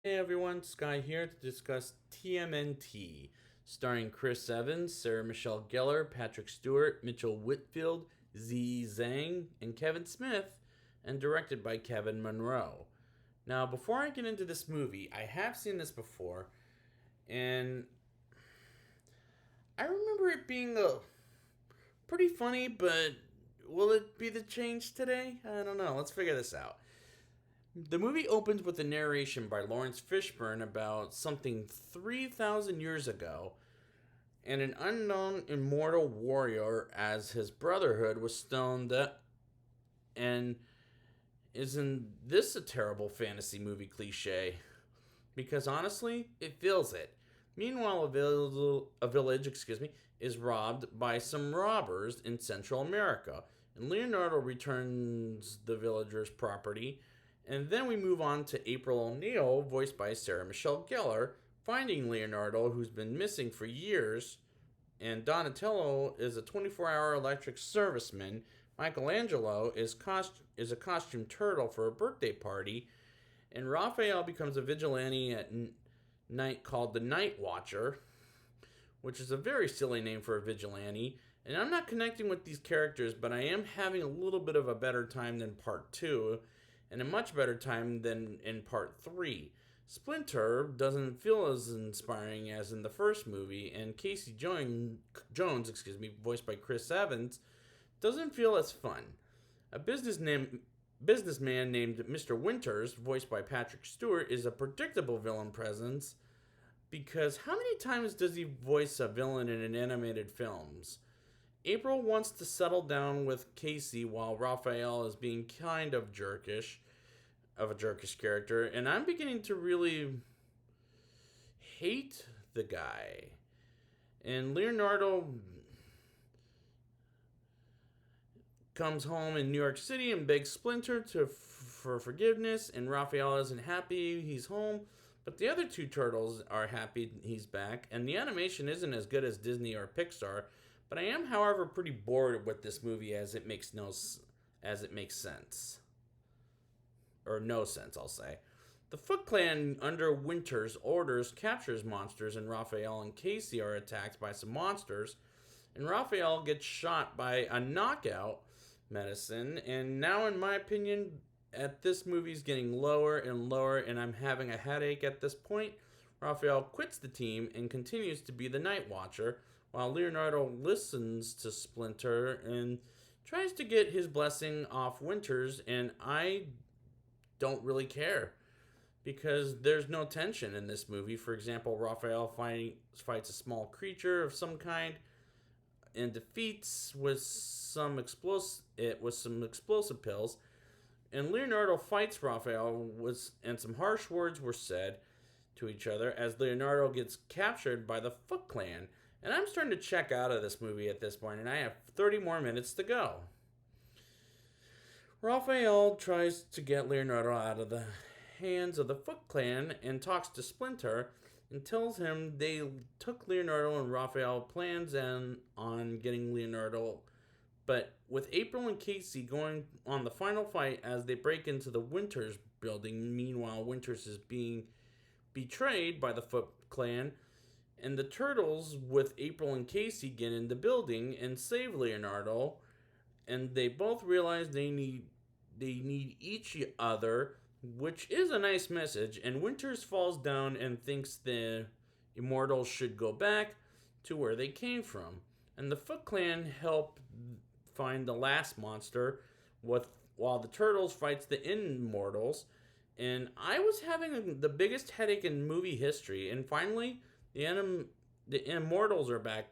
Hey everyone, Sky here to discuss TMNT, starring Chris Evans, Sarah Michelle Gellar, Patrick Stewart, Mitchell Whitfield, Z Zhang, and Kevin Smith, and directed by Kevin Monroe. Now, before I get into this movie, I have seen this before, and I remember it being pretty funny, but will it be the change today? I don't know. Let's figure this out. The movie opens with a narration by Lawrence Fishburne about something 3,000 years ago, and an unknown immortal warrior as his brotherhood was stoned. And isn't this a terrible fantasy movie cliche? Because honestly, it feels it. Meanwhile, a village, is robbed by some robbers in Central America, and Leonardo returns the villagers' property. And then we move on to April O'Neil, voiced by Sarah Michelle Gellar, finding Leonardo, who's been missing for years. And Donatello is a 24-hour electric serviceman. Michelangelo is a costume turtle for a birthday party. And Raphael becomes a vigilante at night called the Night Watcher, which is a very silly name for a vigilante. And I'm not connecting with these characters, but I am having a little bit of a better time than part 2, and a much better time than in part 3. Splinter doesn't feel as inspiring as in the first movie, and Casey Jones, voiced by Chris Evans, doesn't feel as fun. A businessman named Mr. Winters, voiced by Patrick Stewart, is a predictable villain presence, because how many times does he voice a villain in an animated films? April wants to settle down with Casey while Raphael is being kind of a jerkish character, and I'm beginning to really hate the guy. And Leonardo comes home in New York City and begs Splinter for forgiveness, and Raphael isn't happy he's home, but the other two turtles are happy he's back, and the animation isn't as good as Disney or Pixar, but I am, however, pretty bored with this movie as it makes sense. Or no sense, I'll say. The Foot Clan, under Winter's orders, captures monsters, and Raphael and Casey are attacked by some monsters, and Raphael gets shot by a knockout medicine, and now, in my opinion, this movie's getting lower and lower, and I'm having a headache at this point. Raphael quits the team and continues to be the Night Watcher, while Leonardo listens to Splinter and tries to get his blessing off Winters, and I don't really care because there's no tension in this movie. For example, Raphael fights a small creature of some kind and defeats with some explosive pills. And Leonardo fights Raphael and some harsh words were said to each other as Leonardo gets captured by the Foot Clan. And I'm starting to check out of this movie at this point, and I have 30 more minutes to go. Raphael tries to get Leonardo out of the hands of the Foot Clan and talks to Splinter and tells him they took Leonardo and Raphael plans on getting Leonardo, but with April and Casey going on the final fight as they break into the Winters building. Meanwhile, Winters is being betrayed by the Foot Clan, and the Turtles with April and Casey get in the building and save Leonardo, and they both realize they need each other, which is a nice message. And Winters falls down and thinks the immortals should go back to where they came from. And the Foot Clan help find the last monster while the Turtles fights the immortals. And I was having the biggest headache in movie history. And finally, the immortals are back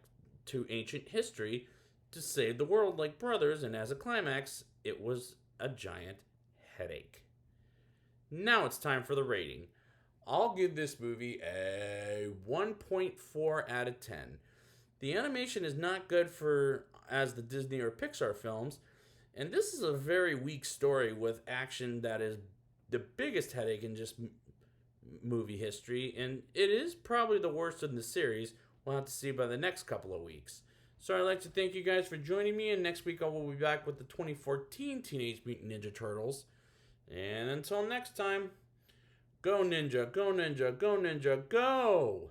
to ancient history to save the world like brothers. And as a climax, it was a giant headache. Now it's time for the rating. I'll give this movie a 1.4 out of 10. The animation is not good for as the Disney or Pixar films, and this is a very weak story with action that is the biggest headache in just movie history, and it is probably the worst in the series. We'll have to see by the next couple of weeks. So I'd like to thank you guys for joining me, and next week I will be back with the 2014 Teenage Mutant Ninja Turtles. And until next time, Go Ninja, go Ninja, go Ninja, go!